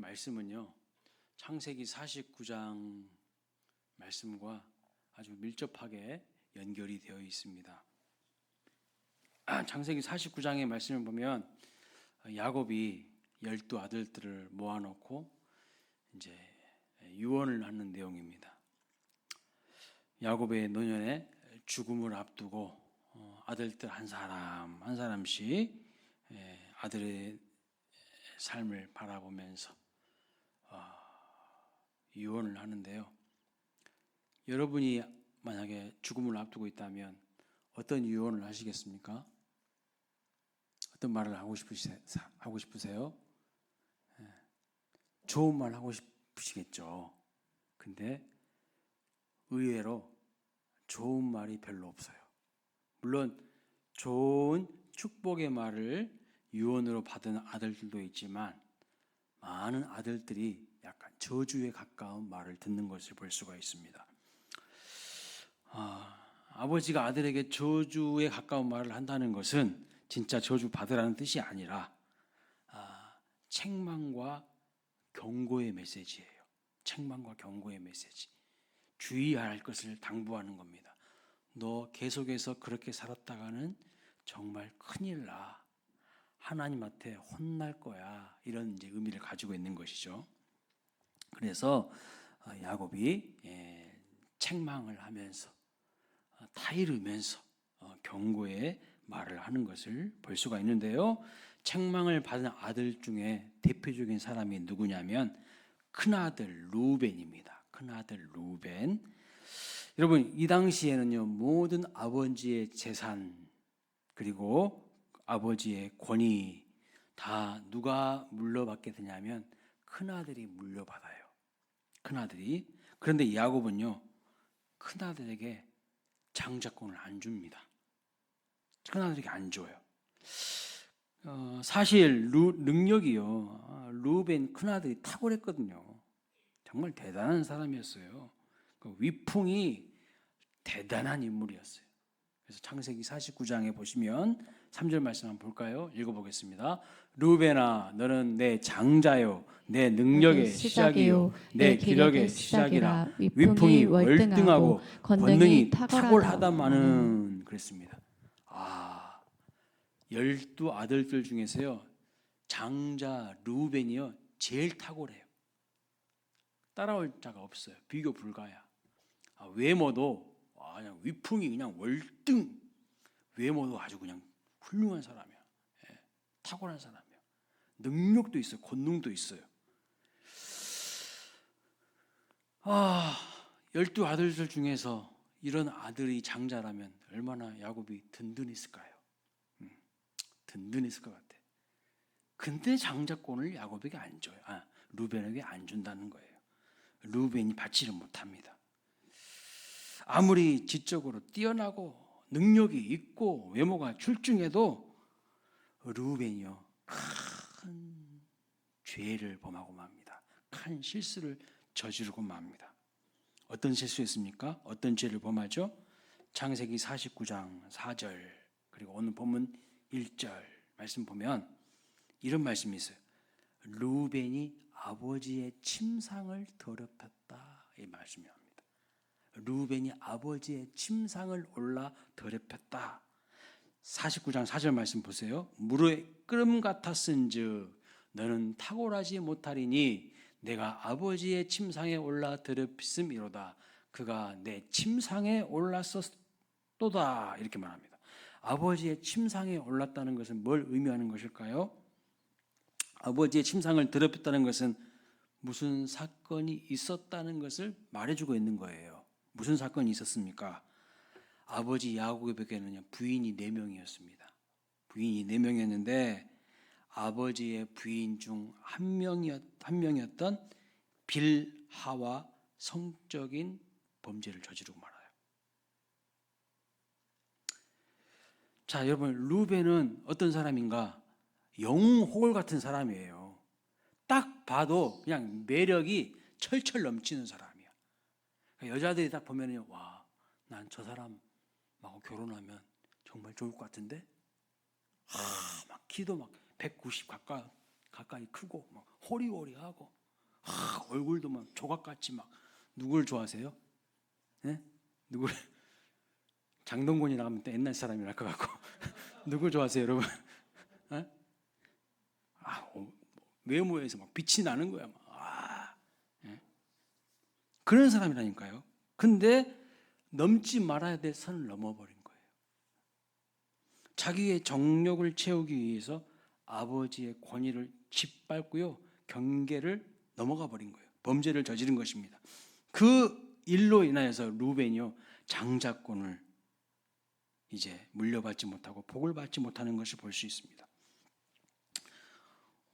말씀은요, 창세기 49장 말씀과 아주 밀접하게 연결이 되어 있습니다. 창세기 49장의 말씀을 보면 야곱이 12 아들들을 모아놓고 이제 유언을 하는 내용입니다. 야곱의 노년에 죽음을 앞두고 아들들 한 사람 한 사람씩 아들의 삶을 바라보면서 유언을 하는데요. 여러분이 만약에 죽음을 앞두고 있다면 어떤 유언을 하시겠습니까? 어떤 말을 하고 싶으세요? 좋은 말 하고 싶으시겠죠. 근데 의외로 좋은 말이 별로 없어요. 물론 좋은 축복의 말을 유언으로 받은 아들들도 있지만 많은 아들들이 약간 저주에 가까운 말을 듣는 것을 볼 수가 있습니다. 아버지가 아들에게 저주에 가까운 말을 한다는 것은 진짜 저주 받으라는 뜻이 아니라 책망과 경고의 메시지예요. 책망과 경고의 메시지. 주의해야 할 것을 당부하는 겁니다. 너 계속해서 그렇게 살았다가는 정말 큰일 나. 하나님한테 혼날 거야. 이런 이제 의미를 가지고 있는 것이죠. 그래서 야곱이 책망을 하면서 타이르면서 경고의 말을 하는 것을 볼 수가 있는데요. 책망을 받은 아들 중에 대표적인 사람이 누구냐면 큰아들 루벤입니다. 큰아들 루벤. 여러분, 이 당시에는요, 모든 아버지의 재산 그리고 아버지의 권위 다 누가 물려받게 되냐면 큰아들이 물려받아요. 큰아들이. 그런데 야곱은요, 큰아들에게 장자권을 안 줍니다. 큰아들에게 안 줘요. 사실 능력이요, 루벤 큰아들이 탁월했거든요. 정말 대단한 사람이었어요. 그 위풍이 대단한 인물이었어요. 그래서 창세기 49장에 보시면 3절 말씀 한번 볼까요? 읽어보겠습니다. 루벤아, 너는 내 장자요, 내 능력의 시작이요, 내 기력의 시작이라. 위풍이 월등하고 권능이 탁월하다마는. 그랬습니다. 12 아들들 중에서요, 장자 루벤이요 제일 탁월해요. 따라올 자가 없어요. 비교 불가야. 외모도 그냥 위풍이 그냥 월등. 외모도 아주 그냥 훌륭한 사람이야. 탁월한 사람이야. 능력도 있어요. 권능도 있어요. 12 아들들 중에서 이런 아들이 장자라면 얼마나 야곱이 든든했을까요? 든든했을 것 같아. 근데 장자권을 야곱에게 안 줘요. 루벤에게 안 준다는 거예요. 루벤이 받지를 못합니다. 아무리 지적으로 뛰어나고 능력이 있고 외모가 출중해도 루벤이요, 큰 죄를 범하고 맙니다. 큰 실수를 저지르고 맙니다. 어떤 실수였습니까? 어떤 죄를 범하죠? 창세기 49장 4절 그리고 오늘 본문 1절 말씀 보면 이런 말씀이 있어요. 루벤이 아버지의 침상을 더럽혔다. 이 말씀이 합니다. 루벤이 아버지의 침상을 올라 더럽혔다. 49장 4절 말씀 보세요. 물의 끓음 같았은즉 너는 탁월하지 못하리니 내가 아버지의 침상에 올라 더럽혔음이로다. 그가 내 침상에 올랐었도다. 이렇게 말합니다. 아버지의 침상에 올랐다는 것은 뭘 의미하는 것일까요? 아버지의 침상을 더럽혔다는 것은 무슨 사건이 있었다는 것을 말해주고 있는 거예요. 무슨 사건이 있었습니까? 아버지 야곱에게는 부인이 4명이었습니다. 부인이 4명이었는데 아버지의 부인 중 한 명이었던 빌하와 성적인 범죄를 저지르고 말아요. 자, 여러분, 루벤은 어떤 사람인가? 영웅 호걸 같은 사람이에요. 딱 봐도 그냥 매력이 철철 넘치는 사람이야. 여자들이 딱 보면요, 와, 난 저 사람하고 결혼하면 정말 좋을 것 같은데? 막 키도 막 190 가까이 크고 막 호리호리하고 얼굴도 막 조각같이 막. 누굴 좋아하세요? 네? 누굴? 장동건이 나가면 또 옛날 사람이랄 것 같고. 누굴 좋아하세요, 여러분? 네? 외모에서 막 빛이 나는 거야. 막. 네? 그런 사람이라니까요. 근데 넘지 말아야 될 선을 넘어버린 거예요. 자기의 정욕을 채우기 위해서 아버지의 권위를 짓밟고요, 경계를 넘어가 버린 거예요. 범죄를 저지른 것입니다. 그 일로 인하여서 루벤이요, 장자권을 이제 물려받지 못하고 복을 받지 못하는 것을 볼 수 있습니다.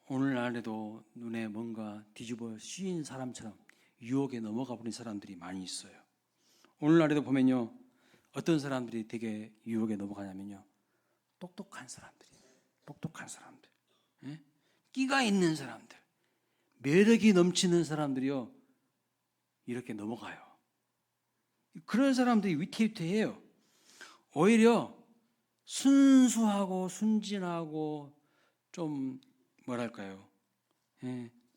오늘날에도 눈에 뭔가 뒤집어 씌인 사람처럼 유혹에 넘어가 버린 사람들이 많이 있어요. 오늘날에도 보면요, 어떤 사람들이 되게 유혹에 넘어가냐면요, 똑똑한 사람들, 예? 끼가 있는 사람들, 매력이 넘치는 사람들이요, 이렇게 넘어가요. 그런 사람들이 위태위태해요. 오히려 순수하고 순진하고 좀 뭐랄까요,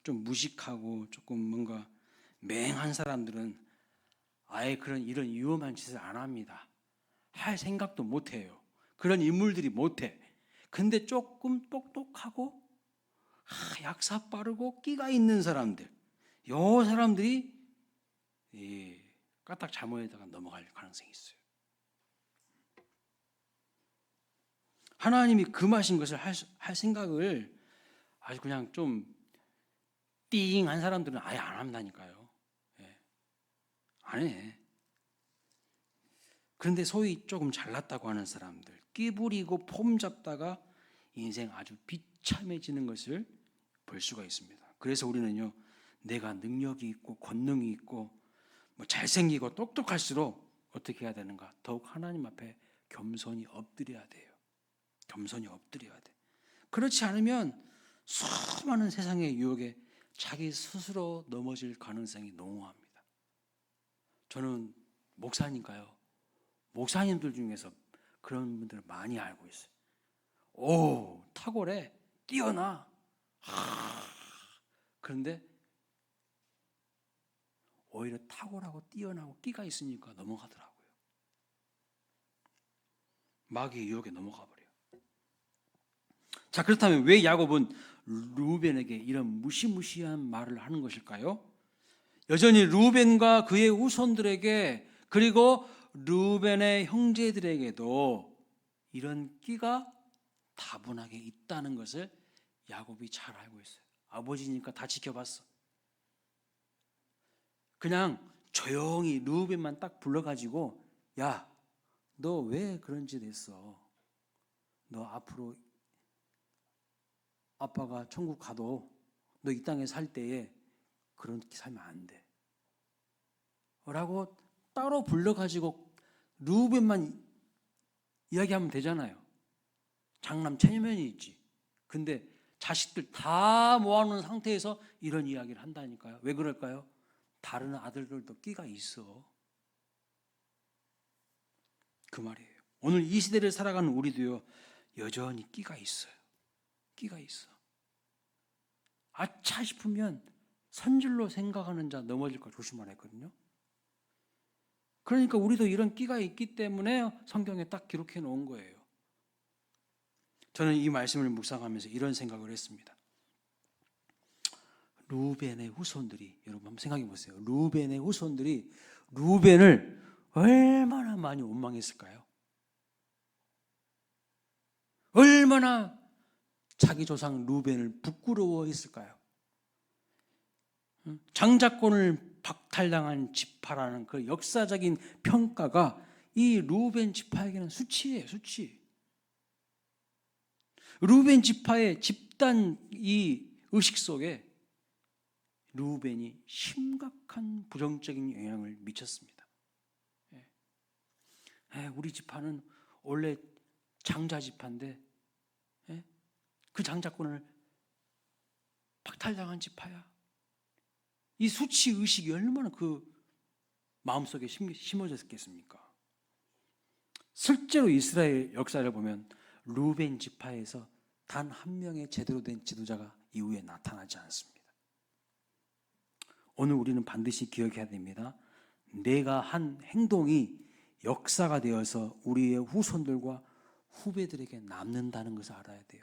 좀 무식하고 조금 뭔가 맹한 사람들은 아예 이런 위험한 짓을 안 합니다. 할 생각도 못 해요. 그런 인물들이 못 해. 근데 조금 똑똑하고 약사 빠르고 끼가 있는 사람들, 요 사람들이 까딱 잘못에다가 넘어갈 가능성이 있어요. 하나님이 금하신 것을 할 생각을 아주 그냥 좀 띵한 사람들은 아예 안 한다니까요. 안 해. 그런데 소위 조금 잘났다고 하는 사람들, 끼부리고 폼 잡다가 인생 아주 비참해지는 것을 볼 수가 있습니다. 그래서 우리는요, 내가 능력이 있고 권능이 있고 뭐 잘생기고 똑똑할수록 어떻게 해야 되는가? 더욱 하나님 앞에 겸손히 엎드려야 돼요. 겸손히 엎드려야 돼. 그렇지 않으면 수많은 세상의 유혹에 자기 스스로 넘어질 가능성이 농후합니다. 저는 목사니까요, 목사님들 중에서 그런 분들을 많이 알고 있어요. 오, 탁월해, 뛰어나. 그런데 오히려 탁월하고 뛰어나고 끼가 있으니까 넘어가더라고요. 마귀의 유혹에 넘어가 버려요. 자, 그렇다면 왜 야곱은 루벤에게 이런 무시무시한 말을 하는 것일까요? 여전히 루벤과 그의 후손들에게, 그리고 루벤의 형제들에게도 이런 끼가 다분하게 있다는 것을 야곱이 잘 알고 있어요. 아버지니까 다 지켜봤어. 그냥 조용히 루벤만 딱 불러가지고, 야, 너 왜 그런 짓 했어? 너 앞으로 아빠가 천국 가도 너 이 땅에 살 때에 그렇게 살면 안 돼. 라고 따로 불러가지고 루벤만 이야기하면 되잖아요. 장남 체면이 있지. 근데 자식들 다 모아놓은 상태에서 이런 이야기를 한다니까요. 왜 그럴까요? 다른 아들들도 끼가 있어. 그 말이에요. 오늘 이 시대를 살아가는 우리도요, 여전히 끼가 있어요. 끼가 있어. 아차 싶으면 선질로 생각하는 자 넘어질까 조심하라 했거든요. 그러니까 우리도 이런 끼가 있기 때문에 성경에 딱 기록해 놓은 거예요. 저는 이 말씀을 묵상하면서 이런 생각을 했습니다. 루벤의 후손들이, 여러분 한번 생각해 보세요. 루벤의 후손들이 루벤을 얼마나 많이 원망했을까요? 얼마나 자기 조상 루벤을 부끄러워했을까요? 장자권을 박탈당한 지파라는 그 역사적인 평가가 이 루벤 지파에게는 수치예요, 수치. 루벤 지파의 집단 이 의식 속에 루벤이 심각한 부정적인 영향을 미쳤습니다. 우리 지파는 원래 장자 지파인데 그 장자권을 박탈당한 지파야. 이 수치 의식이 얼마나 그 마음속에 심어졌겠습니까? 실제로 이스라엘 역사를 보면 루벤 지파에서 단 한 명의 제대로 된 지도자가 이후에 나타나지 않습니다. 오늘 우리는 반드시 기억해야 됩니다. 내가 한 행동이 역사가 되어서 우리의 후손들과 후배들에게 남는다는 것을 알아야 돼요.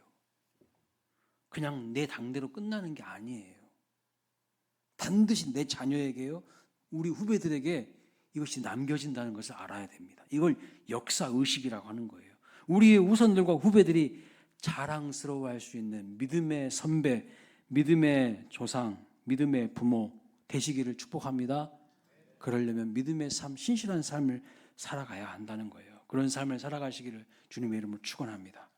그냥 내 당대로 끝나는 게 아니에요. 반드시 내 자녀에게요, 우리 후배들에게 이것이 남겨진다는 것을 알아야 됩니다. 이걸 역사의식이라고 하는 거예요. 우리의 후손들과 후배들이 자랑스러워할 수 있는 믿음의 선배, 믿음의 조상, 믿음의 부모 되시기를 축복합니다. 그러려면 믿음의 삶, 신실한 삶을 살아가야 한다는 거예요. 그런 삶을 살아가시기를 주님의 이름으로 축원합니다.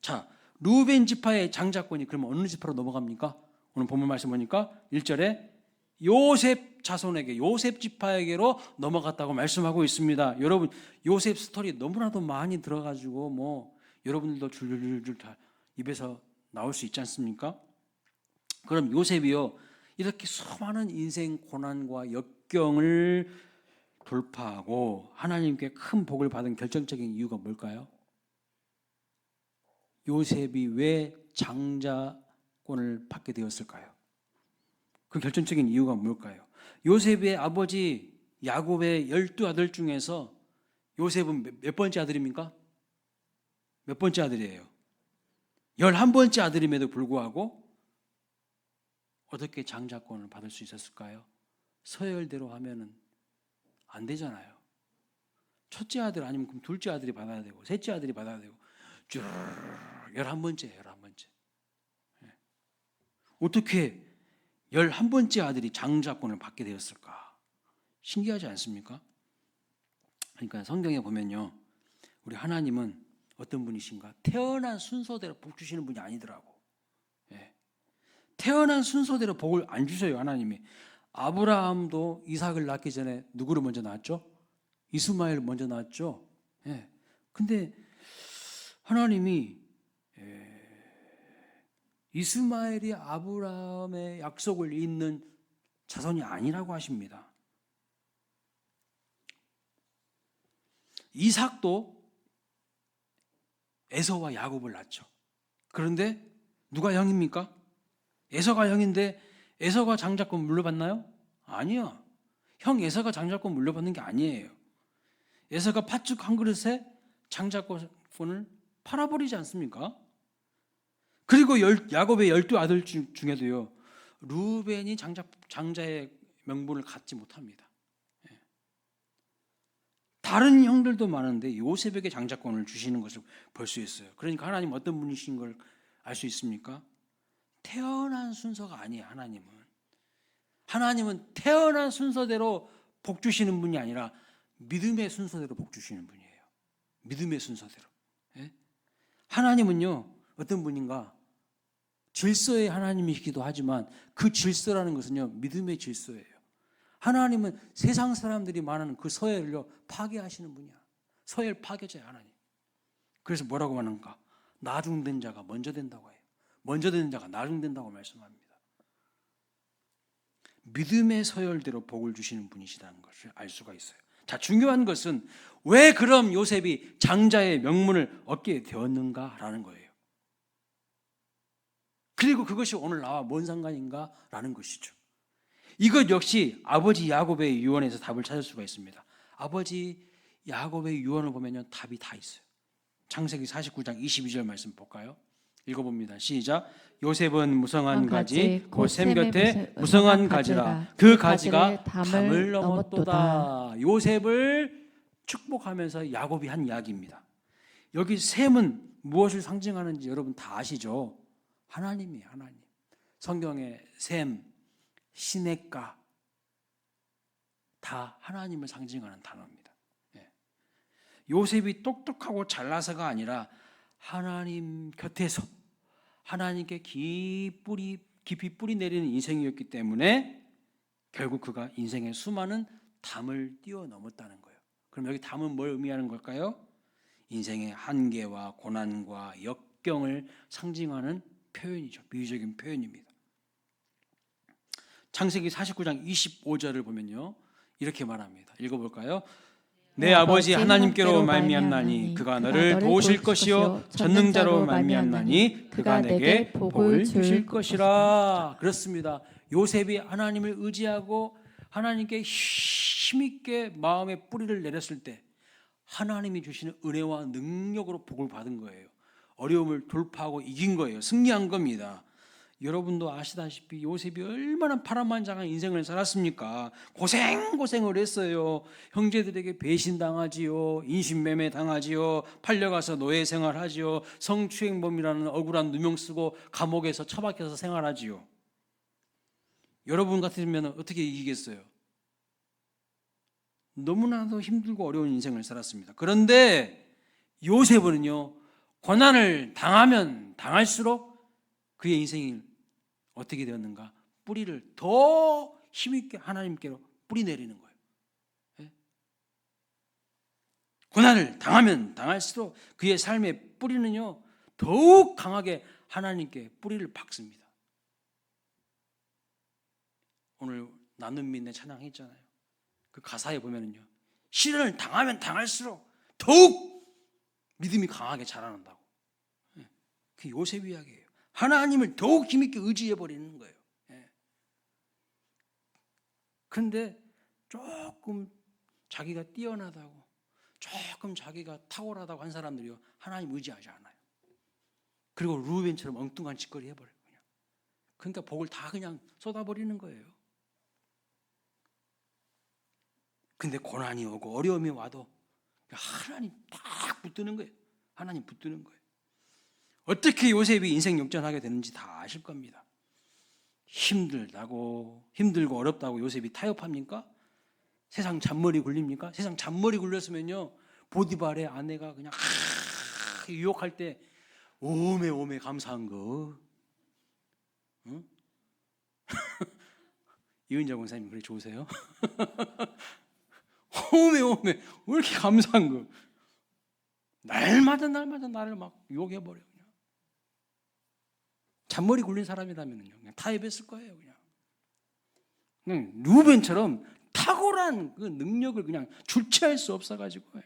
자, 루벤 지파의 장자권이 그러면 어느 지파로 넘어갑니까? 오늘 본문 말씀 보니까 1절에 요셉 자손에게, 요셉 지파에게로 넘어갔다고 말씀하고 있습니다. 여러분, 요셉 스토리 너무나도 많이 들어가지고 여러분들도 줄줄줄 다 입에서 나올 수 있지 않습니까? 그럼 요셉이요, 이렇게 수많은 인생 고난과 역경을 돌파하고 하나님께 큰 복을 받은 결정적인 이유가 뭘까요? 요셉이 왜 장자권을 받게 되었을까요? 그 결정적인 이유가 뭘까요? 요셉의 아버지 야곱의 12아들 중에서 요셉은 몇 번째 아들입니까? 몇 번째 아들이에요? 11번째 아들임에도 불구하고 어떻게 장자권을 받을 수 있었을까요? 서열대로 하면은 안 되잖아요. 첫째 아들 아니면 그럼 둘째 아들이 받아야 되고 셋째 아들이 받아야 되고 쭉 11번째예요. 11번째. 어떻게 11번째 아들이 장자권을 받게 되었을까? 신기하지 않습니까? 그러니까 성경에 보면요, 우리 하나님은 어떤 분이신가? 태어난 순서대로 복 주시는 분이 아니더라고. 태어난 순서대로 복을 안 주셔요. 하나님이. 아브라함도 이삭을 낳기 전에 누구를 먼저 낳았죠? 이스마엘을 먼저 낳았죠. 근데 하나님이 이스마엘이 아브라함의 약속을 잇는 자손이 아니라고 하십니다. 이삭도 에서와 야곱을 낳죠. 그런데 누가 형입니까? 에서가 형인데 에서가 장자권 물려받나요? 아니요. 형 에서가 장자권 물려받는 게 아니에요. 에서가 팥죽 한 그릇에 장자권을 팔아버리지 않습니까? 그리고 야곱의 12아들 중에도요, 루벤이 장자의 명분을 갖지 못합니다. 다른 형들도 많은데 요셉에게 장자권을 주시는 것을 볼 수 있어요. 그러니까 하나님 어떤 분이신 걸 알 수 있습니까? 태어난 순서가 아니에요. 하나님은 태어난 순서대로 복 주시는 분이 아니라 믿음의 순서대로 복 주시는 분이에요. 믿음의 순서대로. 하나님은요, 어떤 분인가? 질서의 하나님이시기도 하지만 그 질서라는 것은요, 믿음의 질서예요. 하나님은 세상 사람들이 말하는 그 서열을 파괴하시는 분이야. 서열 파괴자야, 하나님. 그래서 뭐라고 하는가? 나중된 자가 먼저 된다고 해요. 먼저 되는 자가 나중된다고 말씀합니다. 믿음의 서열대로 복을 주시는 분이시라는 것을 알 수가 있어요. 자, 중요한 것은 왜 그럼 요셉이 장자의 명분을 얻게 되었는가라는 거예요. 그리고 그것이 오늘 나와 뭔 상관인가라는 것이죠. 이것 역시 아버지 야곱의 유언에서 답을 찾을 수가 있습니다. 아버지 야곱의 유언을 보면요, 답이 다 있어요. 창세기 49장 22절 말씀 볼까요? 읽어봅니다. 시작. 요셉은 무성한 가지 곧 샘 곁에 무성한 가지라. 그 가지가 담을 넘었도다. 요셉을 축복하면서 야곱이 한 이야기입니다. 여기 샘은 무엇을 상징하는지 여러분 다 아시죠? 하나님이에요. 하나님. 성경에 샘, 시냇가 다 하나님을 상징하는 단어입니다. 요셉이 똑똑하고 잘나서가 아니라 하나님 곁에서 하나님께 깊이 뿌리 내리는 인생이었기 때문에 결국 그가 인생의 수많은 담을 뛰어넘었다는 거예요. 그럼 여기 담은 뭘 의미하는 걸까요? 인생의 한계와 고난과 역경을 상징하는 표현이죠. 비유적인 표현입니다. 창세기 49장 25절을 보면요, 이렇게 말합니다. 읽어볼까요? 내 아버지 하나님께로 말미암나니 그가 너를 도우실 것이요 전능자로 말미암나니 그가 내게 복을 주실 것이라. 그렇습니다. 요셉이 하나님을 의지하고 하나님께 힘있게 마음의 뿌리를 내렸을 때 하나님이 주시는 은혜와 능력으로 복을 받은 거예요. 어려움을 돌파하고 이긴 거예요. 승리한 겁니다. 여러분도 아시다시피 요셉이 얼마나 파란만장한 인생을 살았습니까? 고생을 했어요. 형제들에게 배신당하지요, 인신매매 당하지요, 팔려가서 노예 생활하지요, 성추행범이라는 억울한 누명 쓰고 감옥에서 처박혀서 생활하지요. 여러분 같으면 어떻게 이기겠어요? 너무나도 힘들고 어려운 인생을 살았습니다. 그런데 요셉은요, 고난을 당하면 당할수록 그의 인생이 어떻게 되었는가? 뿌리를 더 힘있게 하나님께로 뿌리 내리는 거예요. 예? 고난을 당하면 당할수록 그의 삶의 뿌리는요, 더욱 강하게 하나님께 뿌리를 박습니다. 오늘 나눔 믿네 찬양했잖아요. 그 가사에 보면은요, 시련을 당하면 당할수록 더욱 믿음이 강하게 자라난다고. 그 요셉 이야기예요. 하나님을 더욱 힘있게 의지해버리는 거예요. 그런데 조금 자기가 뛰어나다고, 조금 자기가 탁월하다고 한 사람들이요, 하나님 의지하지 않아요. 그리고 루벤처럼 엉뚱한 짓거리 해버려요. 그러니까 복을 다 그냥 쏟아버리는 거예요. 근데 고난이 오고 어려움이 와도 하나님 딱 붙드는 거예요. 하나님 붙드는 거예요. 어떻게 요셉이 인생 역전하게 되는지 다 아실 겁니다. 힘들고 어렵다고 요셉이 타협합니까? 세상 잔머리 굴립니까? 세상 잔머리 굴렸으면요, 보디발의 아내가 그냥 유혹할 때 오메 감사한 거. 응? 이은자 권사님 그래 좋으세요? 오메 왜 이렇게 감사한 거. 날마다 나를 막 유혹해버려. 그냥 잔머리 굴린 사람이라면요, 그냥 타협했을 거예요. 그냥 루벤처럼 탁월한 그 능력을 그냥 주체할 수 없어가지고.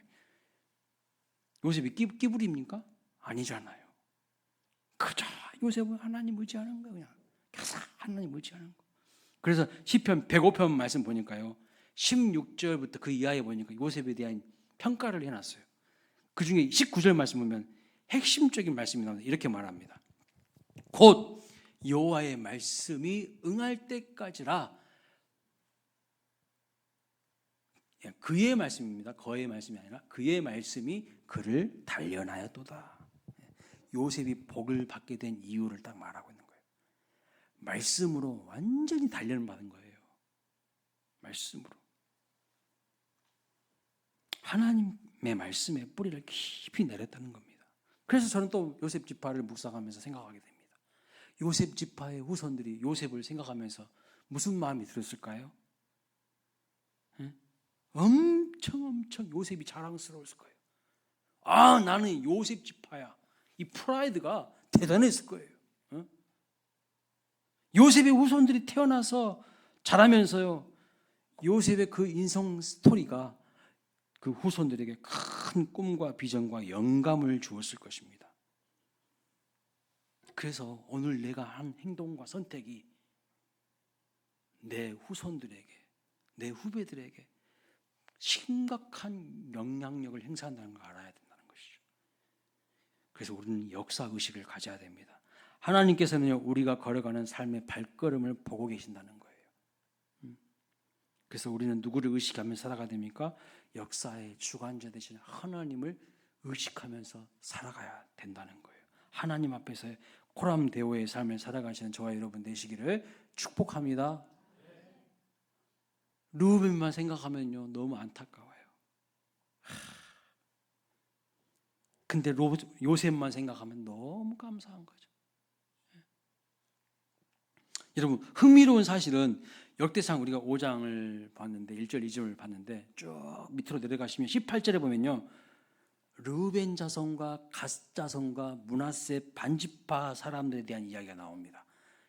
요셉이 끼부립니까? 아니잖아요. 그저 요셉은 하나님 의지하는 거예요. 그냥 계속 하나님 의지하는 거. 그래서 시편 105편 말씀 보니까요, 16절부터 그 이하에 보니까 요셉에 대한 평가를 해놨어요. 그 중에 19절 말씀 보면 핵심적인 말씀이 나옵니다. 이렇게 말합니다. 곧 여호와의 말씀이 응할 때까지라. 그의 말씀입니다. 거의 말씀이 아니라 그의 말씀이 그를 단련하였도다. 요셉이 복을 받게 된 이유를 딱 말하고 있는 거예요. 말씀으로 완전히 단련을 받은 거예요. 말씀으로. 하나님의 말씀에 뿌리를 깊이 내렸다는 겁니다. 그래서 저는 또 요셉 지파를 묵상하면서 생각하게 됩니다. 요셉 지파의 후손들이 요셉을 생각하면서 무슨 마음이 들었을까요? 엄청 요셉이 자랑스러웠을 거예요. 아, 나는 요셉 지파야. 이 프라이드가 대단했을 거예요. 요셉의 후손들이 태어나서 자라면서요, 요셉의 그 인성 스토리가 그 후손들에게 큰 꿈과 비전과 영감을 주었을 것입니다. 그래서 오늘 내가 한 행동과 선택이 내 후손들에게, 내 후배들에게 심각한 영향력을 행사한다는 걸 알아야 된다는 것이죠. 그래서 우리는 역사의식을 가져야 됩니다. 하나님께서는요, 우리가 걸어가는 삶의 발걸음을 보고 계신다는 거예요. 그래서 우리는 누구를 의식하면서 살아가야 됩니까? 역사의 주관자 되신 하나님을 의식하면서 살아가야 된다는 거예요. 하나님 앞에서의 코람데오의 삶을 살아가시는 저와 여러분 되시기를 축복합니다. 루벤만 생각하면요, 너무 안타까워요. 근데 요셉만 생각하면 너무 감사한 거죠. 여러분, 흥미로운 사실은 역대상 우리가 5장을 봤는데 1절, 2절을 봤는데 쭉 밑으로 내려가시면 18절에 보면요, 르벤 자손과 갓 자손과 므낫세 반지파 사람들에 대한 이야기가 나옵니다.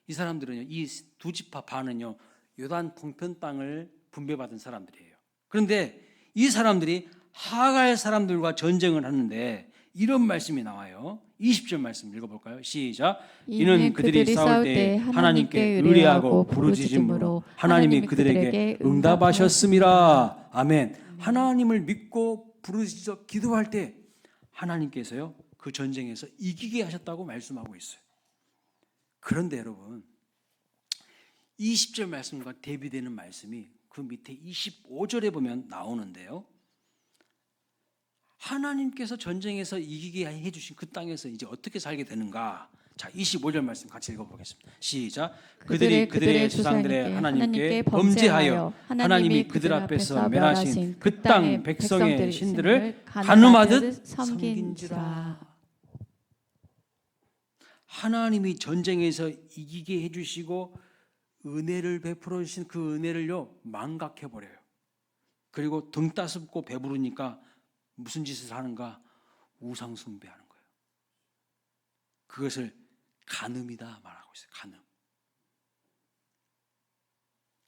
이 사람들은요, 이 두 지파 반은요, 요단 동편 땅을 분배받은 사람들이에요. 그런데 이 사람들이 하갈 사람들과 전쟁을 하는데 이런 말씀이 나와요. 20절 말씀 읽어볼까요? 시작. 이는 그들이 싸울 때 하나님께 의뢰하고 부르짖음으로 하나님이 그들에게 응답하셨음이라. 아멘. 하나님을 믿고 부르짖어 기도할 때 하나님께서요 그 전쟁에서 이기게 하셨다고 말씀하고 있어요. 그런데 여러분 20절 말씀과 대비되는 말씀이 그 밑에 25절에 보면 나오는데요. 하나님께서 전쟁에서 이기게 해주신 그 땅에서 이제 어떻게 살게 되는가? 자, 25절 말씀 같이 읽어보겠습니다. 시작. 그들의 조상들의 하나님께 범죄하여 하나님이 그들 앞에서 멸하신 그 땅 백성의 신들을 간음하듯 섬긴지라. 하나님이 전쟁에서 이기게 해주시고 은혜를 베풀어 주신 그 은혜를요 망각해 버려요. 그리고 등 따숩고 배부르니까 무슨 짓을 하는가? 우상 숭배하는 거예요. 그것을 간음이다 말하고 있어요. 간음.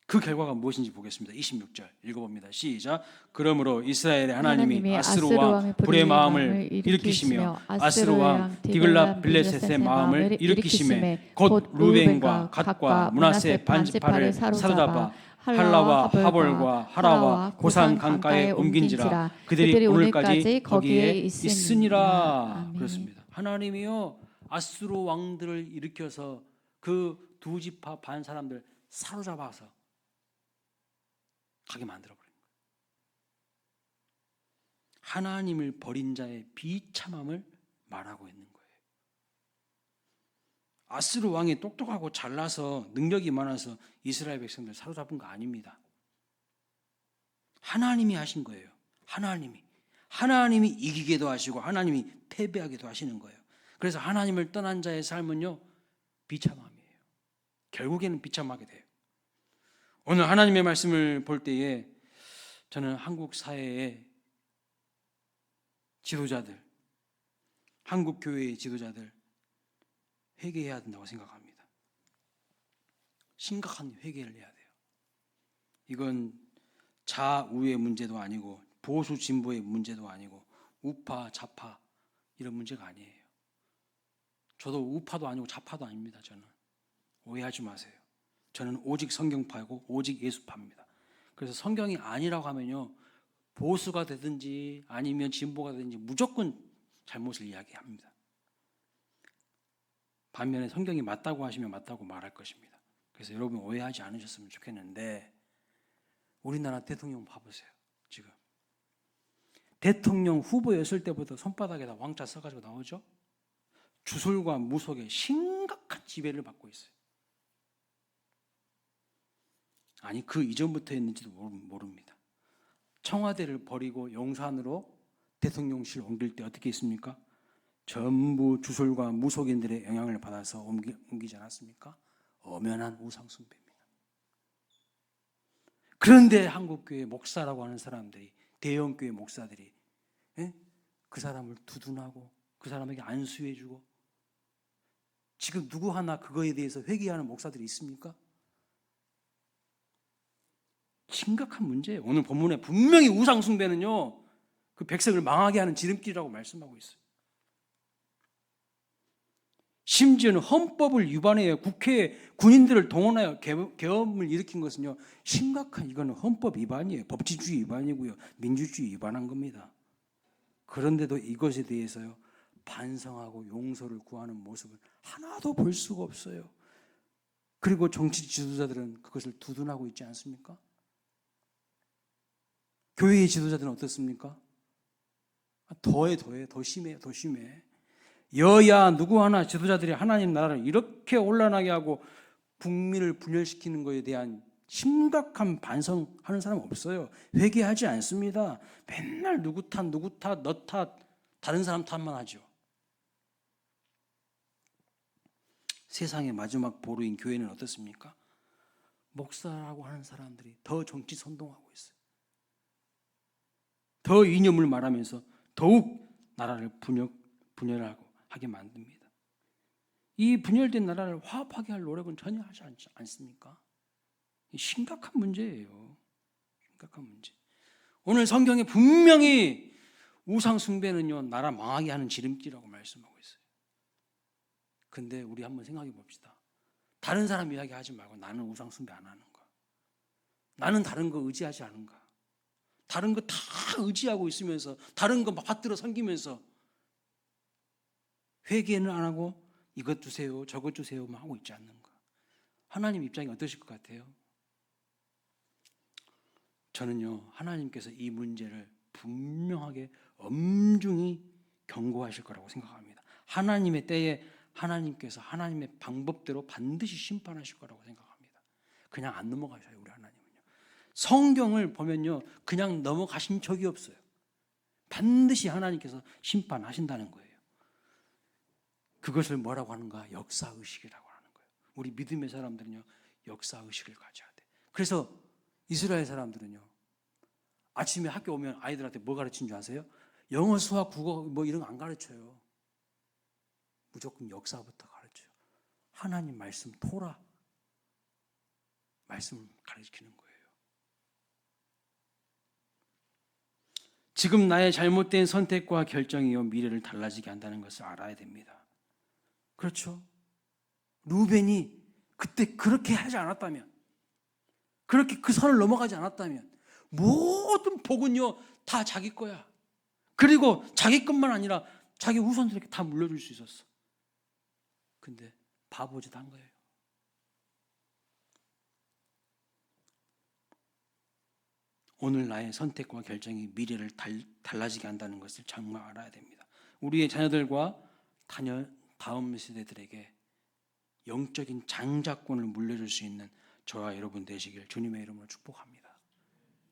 그 결과가 무엇인지 보겠습니다. 26절 읽어봅니다. 시작. 그러므로 이스라엘의 하나님이 아스루 왕 불의 마음을 일으키시며 아스루 왕 디글랏 빌레셋의 마음을 일으키시매 곧 루벤과 갓과 므낫세 반지파를 사로잡아 할라와 하볼과 하라와 고산 강가에 옮긴지라. 그들이 오늘까지 거기에 있으니라. 그렇습니다. 하나님이요 아스루 왕들을 일으켜서 그 두 지파 반 사람들 사로잡아서 가게 만들어버린 거예요. 하나님을 버린 자의 비참함을 말하고 있는 거예요. 아스루 왕이 똑똑하고 잘나서 능력이 많아서 이스라엘 백성들 사로잡은 거 아닙니다. 하나님이 하신 거예요. 하나님이 이기게도 하시고 하나님이 패배하게도 하시는 거예요. 그래서 하나님을 떠난 자의 삶은요 비참함이에요. 결국에는 비참하게 돼요. 오늘 하나님의 말씀을 볼 때에 저는 한국 사회의 지도자들, 한국 교회의 지도자들 회개해야 된다고 생각합니다. 심각한 회개를 해야 돼요. 이건 좌우의 문제도 아니고 보수 진보의 문제도 아니고 우파 좌파 이런 문제가 아니에요. 저도 우파도 아니고 좌파도 아닙니다. 저는 오해하지 마세요. 저는 오직 성경파이고 오직 예수파입니다. 그래서 성경이 아니라고 하면요 보수가 되든지 아니면 진보가 되든지 무조건 잘못을 이야기합니다. 반면에 성경이 맞다고 하시면 맞다고 말할 것입니다. 그래서 여러분 오해하지 않으셨으면 좋겠는데 우리나라 대통령 봐보세요. 지금 대통령 후보였을 때부터 손바닥에다 왕자 써가지고 나오죠. 주술과 무속의 심각한 지배를 받고 있어요. 아니 그 이전부터 했는지도 모릅니다. 청와대를 버리고 용산으로 대통령실 옮길 때 어떻게 했습니까? 전부 주술과 무속인들의 영향을 받아서 옮기지 않았습니까? 엄연한 우상숭배입니다. 그런데 한국교회 목사라고 하는 사람들이 대형교회 목사들이 그 사람을 두둔하고 그 사람에게 안수해주고 지금 누구 하나 그거에 대해서 회개하는 목사들이 있습니까? 심각한 문제예요. 오늘 본문에 분명히 우상숭배는요 그 백성을 망하게 하는 지름길이라고 말씀하고 있어요. 심지어는 헌법을 위반해요. 국회에 군인들을 동원하여 계엄을 일으킨 것은요 심각한 이거는 헌법 위반이에요. 법치주의 위반이고요. 민주주의 위반한 겁니다. 그런데도 이것에 대해서요 반성하고 용서를 구하는 모습을 하나도 볼 수가 없어요. 그리고 정치 지도자들은 그것을 두둔하고 있지 않습니까? 교회의 지도자들은 어떻습니까? 더 심해요. 여야 누구 하나 지도자들이 하나님 나라를 이렇게 혼란하게 하고 국민을 분열시키는 것에 대한 심각한 반성하는 사람 없어요. 회개하지 않습니다. 맨날 누구 탓, 너 탓, 다른 사람 탓만 하죠. 세상의 마지막 보루인 교회는 어떻습니까? 목사라고 하는 사람들이 더 정치 선동하고 있어요. 더 이념을 말하면서 더욱 나라를 분열하고 하게 만듭니다. 이 분열된 나라를 화합하게 할 노력은 전혀 하지 않습니까? 심각한 문제예요. 심각한 문제. 오늘 성경에 분명히 우상 숭배는요, 나라 망하게 하는 지름길이라고 말씀하고 있어요. 근데 우리 한번 생각해 봅시다. 다른 사람 이야기하지 말고 나는 우상 숭배 안 하는가? 나는 다른 거 의지하지 않은가? 다른 거 다 의지하고 있으면서 다른 거 받들어 섬기면서 회개는 안 하고 이것 주세요, 저것 주세요만 하고 있지 않는가? 하나님 입장이 어떠실 것 같아요? 저는요, 하나님께서 이 문제를 분명하게 엄중히 경고하실 거라고 생각합니다. 하나님의 때에 하나님께서 하나님의 방법대로 반드시 심판하실 거라고 생각합니다. 그냥 안 넘어가셔요, 우리 하나님은요. 성경을 보면요, 그냥 넘어가신 적이 없어요. 반드시 하나님께서 심판하신다는 거예요. 그것을 뭐라고 하는가? 역사의식이라고 하는 거예요. 우리 믿음의 사람들은요, 역사의식을 가져야 돼. 그래서 이스라엘 사람들은요, 아침에 학교 오면 아이들한테 뭐 가르치는 줄 아세요? 영어, 수학, 국어 뭐 이런 거 안 가르쳐요. 무조건 역사부터 가르쳐요. 하나님 말씀, 토라 말씀을 가르치는 거예요. 지금 나의 잘못된 선택과 결정이요, 미래를 달라지게 한다는 것을 알아야 됩니다. 그렇죠? 루벤이 그때 그렇게 하지 않았다면, 그렇게 그 선을 넘어가지 않았다면 모든 복은요 다 자기 거야. 그리고 자기 것만 아니라 자기 후손들에게 다 물려줄 수 있었어. 근데 바보짓 한 거예요. 오늘 나의 선택과 결정이 미래를 달라지게 한다는 것을 정말 알아야 됩니다. 우리의 자녀들과 다음 세대들에게 영적인 장자권을 물려줄 수 있는 저와 여러분 되시길 주님의 이름으로 축복합니다.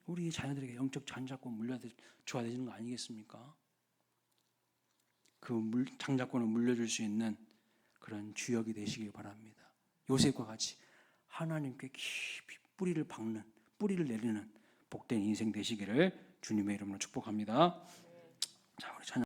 우리 자녀들에게 영적 장자권 물려줘야 되는 거 아니겠습니까? 그 장자권을 물려줄 수 있는 그런 주역이 되시길 바랍니다. 요셉과 같이 하나님께 깊이 뿌리를 내리는 복된 인생 되시기를 주님의 이름으로 축복합니다. 자, 우리 찬양